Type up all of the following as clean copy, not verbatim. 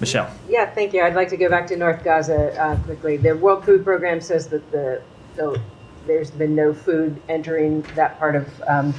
Michelle. Yeah, thank you. I'd like to go back to North Gaza quickly. The World Food Program says that there's been no food entering that part of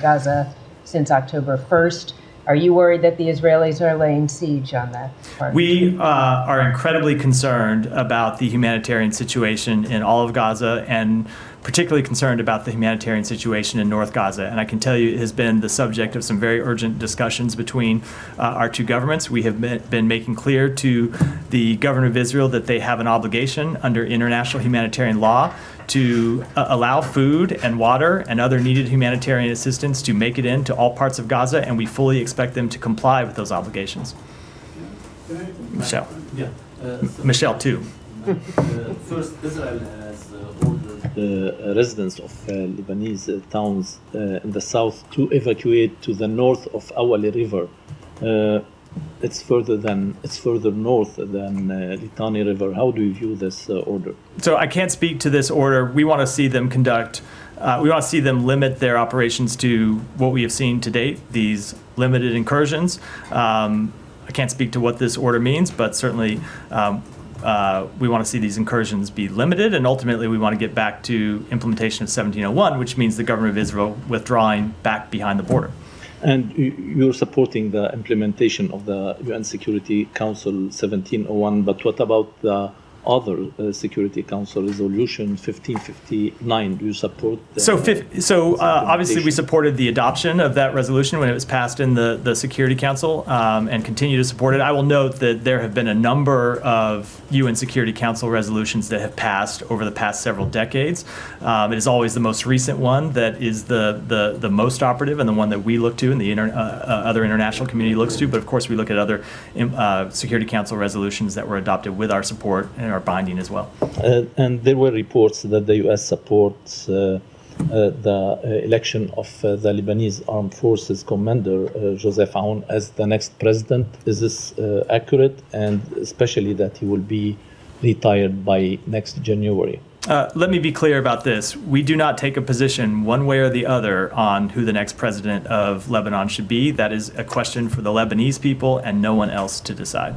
Gaza since October 1st. Are you worried that the Israelis are laying siege on that part? We are incredibly concerned about the humanitarian situation in all of Gaza, and particularly concerned about the humanitarian situation in North Gaza. And I can tell you it has been the subject of some very urgent discussions between our two governments. We have been making clear to the government of Israel that they have an obligation under international humanitarian law to allow food and water and other needed humanitarian assistance to make it into all parts of Gaza, and we fully expect them to comply with those obligations. Michelle. Yeah. Michelle, too. First, Israel has ordered the residents of Lebanese towns in the south to evacuate to the north of Awali River. It's further north than Litani River. How do you view this order? So I can't speak to this order. We want to see them limit their operations to what we have seen to date, these limited incursions. I can't speak to what this order means, but certainly we want to see these incursions be limited, and ultimately we want to get back to implementation of 1701, which means the government of Israel withdrawing back behind the border. And you're supporting the implementation of the UN Security Council 1701, but what about the other Security Council resolution 1559? Do you support obviously we supported the adoption of that resolution when it was passed in the Security Council, and continue to support it. I will note that there have been a number of UN Security Council resolutions that have passed over the past several decades. It is always the most recent one that is the most operative and the one that we look to and the other international community looks to, but of course we look at other Security Council resolutions that were adopted with our support and are binding as well. And there were reports that the U.S. supports the election of the Lebanese Armed Forces commander, Joseph Aoun, as the next president. Is this accurate? And especially that he will be retired by next January. Let me be clear about this. We do not take a position one way or the other on who the next president of Lebanon should be. That is a question for the Lebanese people and no one else to decide.